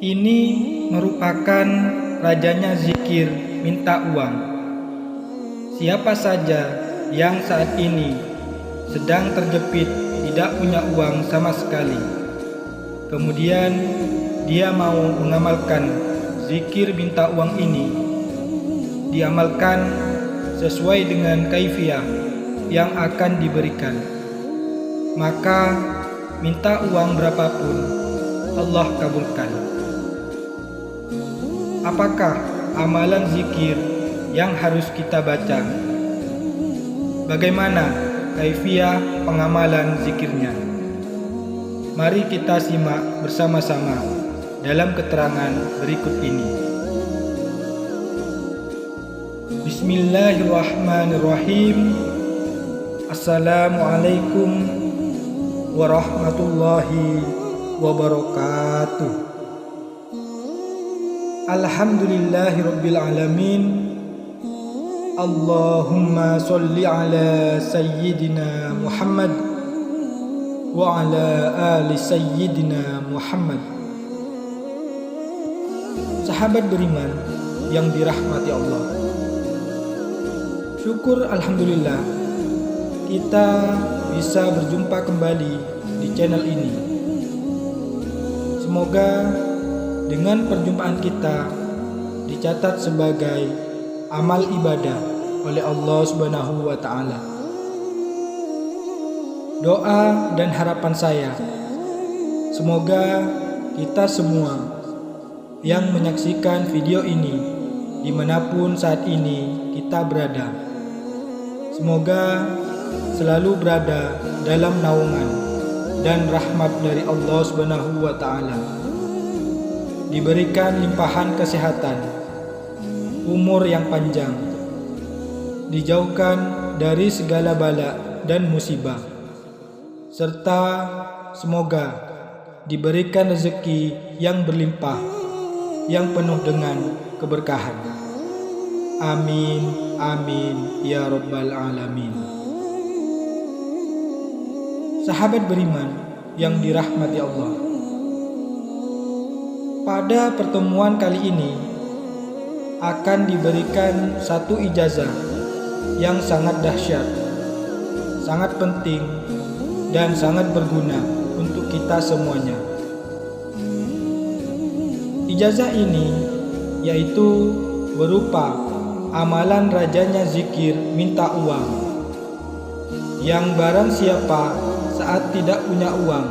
Ini merupakan rajanya zikir minta uang. Siapa saja yang saat ini sedang terjepit tidak punya uang sama sekali, kemudian dia mau mengamalkan zikir minta uang ini, diamalkan sesuai dengan kaifiah yang akan diberikan, maka minta uang berapapun Allah kabulkan. Apakah amalan zikir yang harus kita baca? Bagaimana kaifiah pengamalan zikirnya? Mari kita simak bersama-sama dalam keterangan berikut ini. Bismillahirrahmanirrahim. Assalamualaikum warahmatullahi wabarakatuh. Alhamdulillahirabbil alamin. Allahumma sholli ala sayyidina Muhammad wa ala ali sayyidina Muhammad. Sahabat beriman yang dirahmati Allah, syukur alhamdulillah kita bisa berjumpa kembali di channel ini. Semoga dengan perjumpaan kita dicatat sebagai amal ibadah oleh Allah Subhanahu wa taala. Doa dan harapan saya, semoga kita semua yang menyaksikan video ini dimanapun saat ini kita berada, semoga selalu berada dalam naungan dan rahmat dari Allah Subhanahu wa taala. Diberikan limpahan kesehatan, umur yang panjang, dijauhkan dari segala bala dan musibah, serta semoga diberikan rezeki yang berlimpah, yang penuh dengan keberkahan. Amin, amin, ya rabbal alamin. Sahabat beriman yang dirahmati Allah, pada pertemuan kali ini akan diberikan satu ijazah yang sangat dahsyat, sangat penting, dan sangat berguna untuk kita semuanya. Ijazah ini yaitu berupa amalan rajanya zikir minta uang, yang barang siapa saat tidak punya uang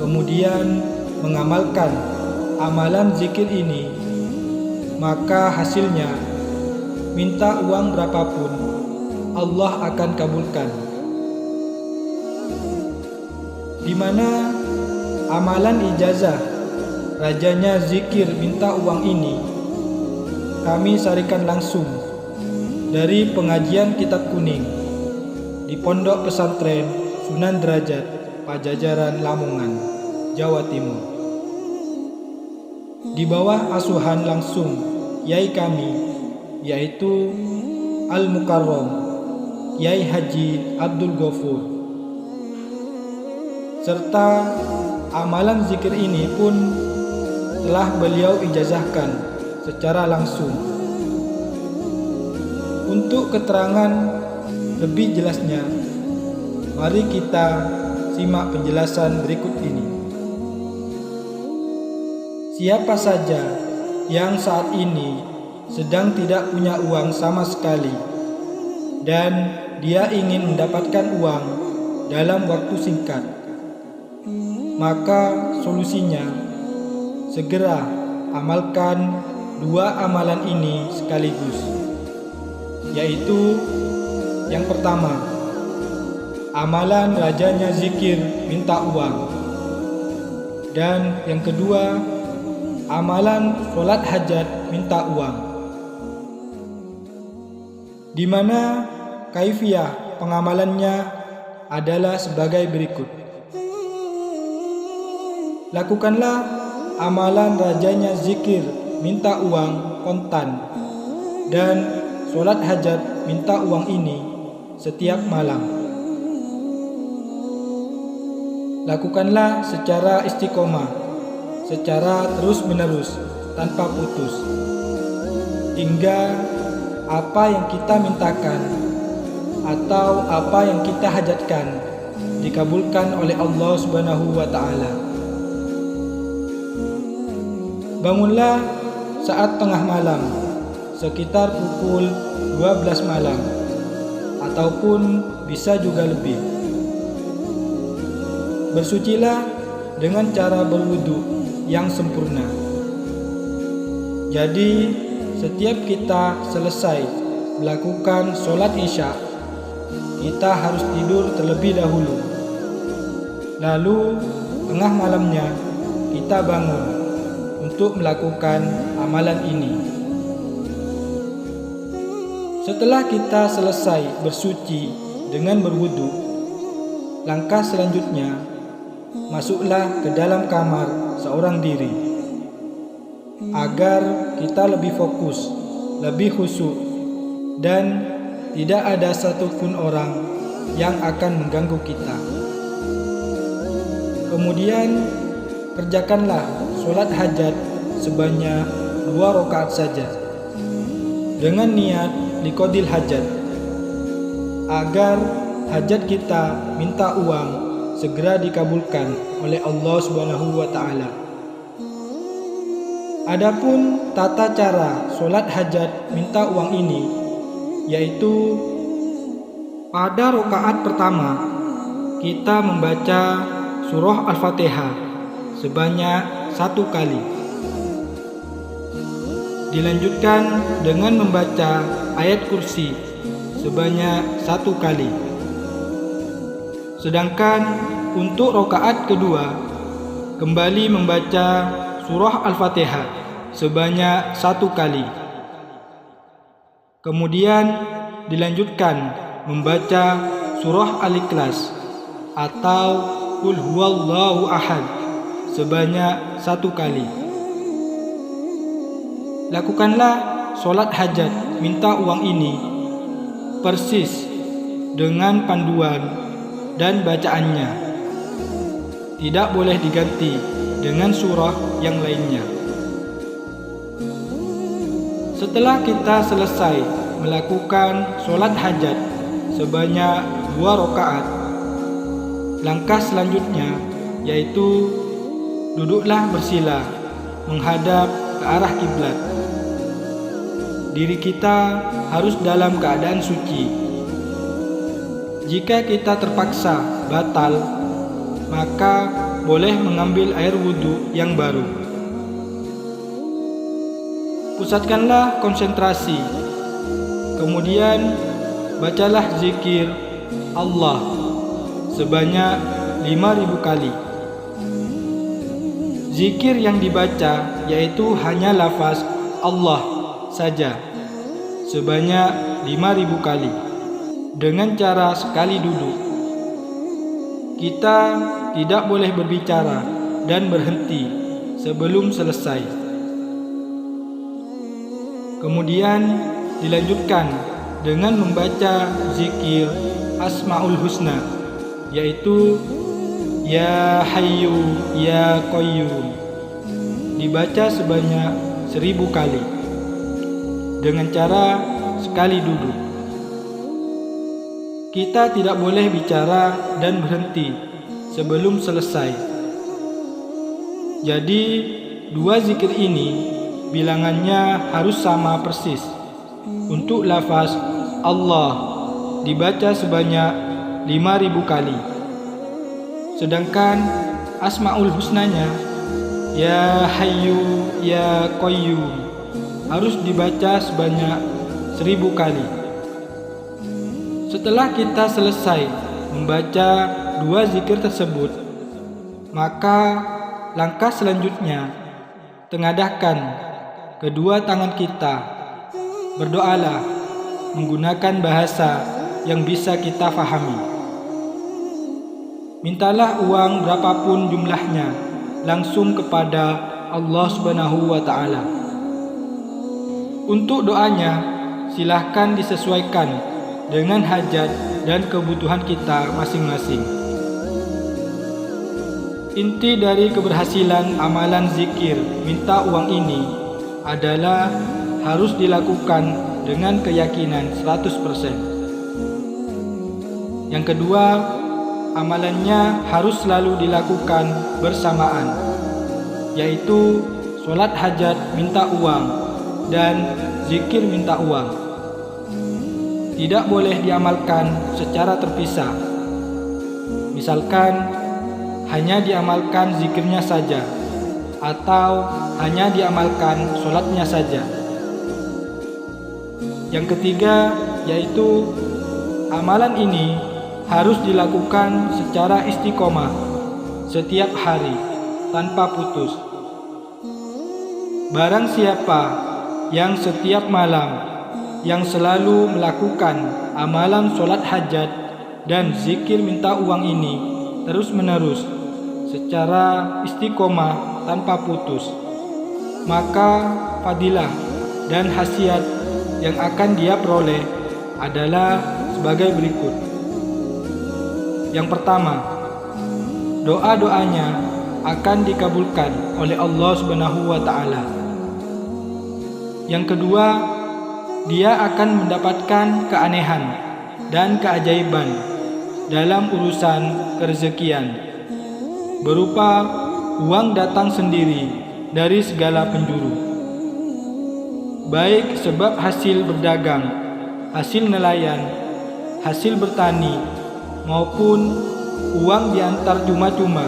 kemudian mengamalkan amalan zikir ini, maka hasilnya minta uang berapapun Allah akan kabulkan. Di mana amalan ijazah rajanya zikir minta uang ini kami sarikan langsung dari pengajian kitab kuning di Pondok Pesantren Sunan Derajat, Pajajaran, Lamongan, Jawa Timur, di bawah asuhan langsung Yai kami, yaitu Al-Mukarram Yai Haji Abdul Ghafur. Serta amalan zikir ini pun telah beliau ijazahkan secara langsung. Untuk keterangan lebih jelasnya, mari kita simak penjelasan berikut ini. Siapa saja yang saat ini sedang tidak punya uang sama sekali dan dia ingin mendapatkan uang dalam waktu singkat, maka solusinya segera amalkan dua amalan ini sekaligus, yaitu yang pertama, amalan rajanya zikir minta uang, dan yang kedua, amalan sholat hajat minta uang, di mana kaifiah pengamalannya adalah sebagai berikut. Lakukanlah amalan rajanya zikir minta uang kontan dan sholat hajat minta uang ini setiap malam. Lakukanlah secara istiqomah, secara terus-menerus tanpa putus, hingga apa yang kita mintakan atau apa yang kita hajatkan dikabulkan oleh Allah Subhanahu wa Ta'ala. Bangunlah saat tengah malam, sekitar pukul 12 malam, ataupun bisa juga lebih. Bersucilah dengan cara berwudu yang sempurna. Jadi, setiap kita selesai melakukan sholat isya, kita harus tidur terlebih dahulu. Lalu, tengah malamnya kita bangun untuk melakukan amalan ini. Setelah kita selesai bersuci dengan berwudu, langkah selanjutnya, masuklah ke dalam kamar seorang diri agar kita lebih fokus, lebih khusyuk, dan tidak ada satupun orang yang akan mengganggu kita. Kemudian kerjakanlah sholat hajat sebanyak 2 rakaat saja dengan niat liqadil hajat, agar hajat kita minta uang segera dikabulkan oleh Allah Subhanahu wa Ta'ala. Adapun tata cara sholat hajat minta uang ini, yaitu pada rakaat pertama kita membaca surah Al-Fatihah sebanyak 1 kali. Dilanjutkan dengan membaca ayat kursi sebanyak 1 kali. Sedangkan untuk rakaat kedua kembali membaca surah Al-Fatihah sebanyak 1 kali. Kemudian dilanjutkan membaca surah Al-Ikhlas atau Qul huwallahu ahad sebanyak 1 kali. Lakukanlah sholat hajat minta uang ini persis dengan panduan dan bacaannya. Tidak boleh diganti dengan surah yang lainnya. Setelah kita selesai melakukan sholat hajat sebanyak 2 rakaat, langkah selanjutnya yaitu duduklah bersila menghadap ke arah kiblat. Diri kita harus dalam keadaan suci. Jika kita terpaksa batal, maka boleh mengambil air wudhu yang baru. Pusatkanlah konsentrasi. Kemudian bacalah zikir Allah sebanyak 5.000 kali. Zikir yang dibaca yaitu hanya lafaz Allah saja sebanyak 5.000 kali dengan cara sekali duduk. Kita tidak boleh berbicara dan berhenti sebelum selesai. Kemudian dilanjutkan dengan membaca zikir Asmaul Husna, yaitu Ya Hayyu Ya Qayyum, dibaca sebanyak 1000 kali dengan cara sekali duduk. Kita tidak boleh bicara dan berhenti sebelum selesai. Jadi 2 zikir ini bilangannya harus sama persis. Untuk lafaz Allah dibaca sebanyak 5.000 kali. Sedangkan Asmaul Husnanya Ya Hayyu Ya Qayyum harus dibaca sebanyak 1000 kali. Setelah kita selesai membaca 2 zikir tersebut, maka langkah selanjutnya tengadahkan kedua tangan kita, berdoalah menggunakan bahasa yang bisa kita fahami. Mintalah uang berapapun jumlahnya langsung kepada Allah Subhanahu wa Ta'ala. Untuk doanya silahkan disesuaikan dengan hajat dan kebutuhan kita masing-masing. Inti dari keberhasilan amalan zikir minta uang ini adalah harus dilakukan dengan keyakinan 100%. Yang kedua, amalannya harus selalu dilakukan bersamaan, yaitu sholat hajat minta uang dan zikir minta uang. Tidak boleh diamalkan secara terpisah. Misalkan hanya diamalkan zikirnya saja, atau hanya diamalkan sholatnya saja. Yang ketiga, yaitu amalan ini harus dilakukan secara istiqomah setiap hari tanpa putus. Barang siapa yang setiap malam yang selalu melakukan amalan sholat hajat dan zikir minta uang ini terus-menerus secara istiqomah tanpa putus, maka fadilah dan khasiat yang akan dia peroleh adalah sebagai berikut. Yang pertama, doa-doanya akan dikabulkan oleh Allah Subhanahu wa Ta'ala. Yang kedua, dia akan mendapatkan keanehan dan keajaiban dalam urusan kerezekian, berupa uang datang sendiri dari segala penjuru, baik sebab hasil berdagang, hasil nelayan, hasil bertani, maupun uang diantar cuma-cuma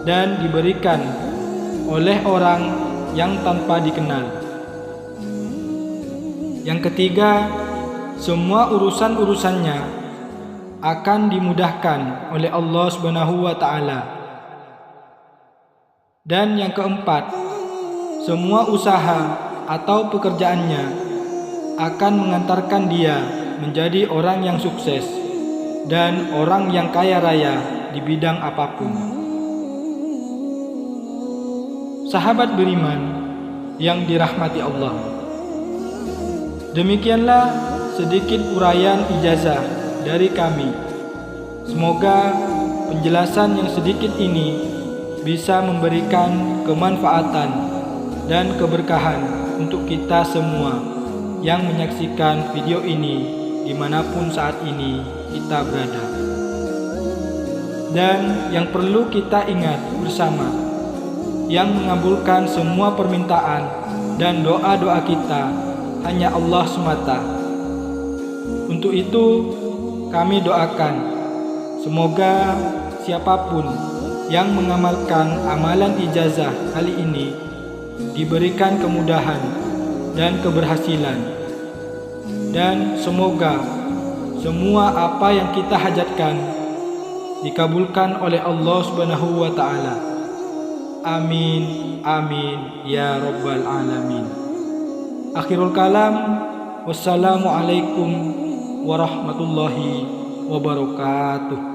dan diberikan oleh orang yang tanpa dikenal. Yang ketiga, semua urusan-urusannya akan dimudahkan oleh Allah Subhanahu wa Ta'ala. Dan yang keempat, semua usaha atau pekerjaannya akan mengantarkan dia menjadi orang yang sukses dan orang yang kaya raya di bidang apapun. Sahabat beriman yang dirahmati Allah, demikianlah sedikit uraian ijazah dari kami. Semoga penjelasan yang sedikit ini bisa memberikan kemanfaatan dan keberkahan untuk kita semua yang menyaksikan video ini dimanapun saat ini kita berada. Dan yang perlu kita ingat bersama, yang mengabulkan semua permintaan dan doa-doa kita hanya Allah semata. Untuk itu kami doakan semoga siapapun yang mengamalkan amalan ijazah kali ini diberikan kemudahan dan keberhasilan, dan semoga semua apa yang kita hajatkan dikabulkan oleh Allah Subhanahu wa Ta'ala. Amin, amin, ya Rabbal Alamin. Akhirul kalam, wassalamualaikum warahmatullahi wabarakatuh.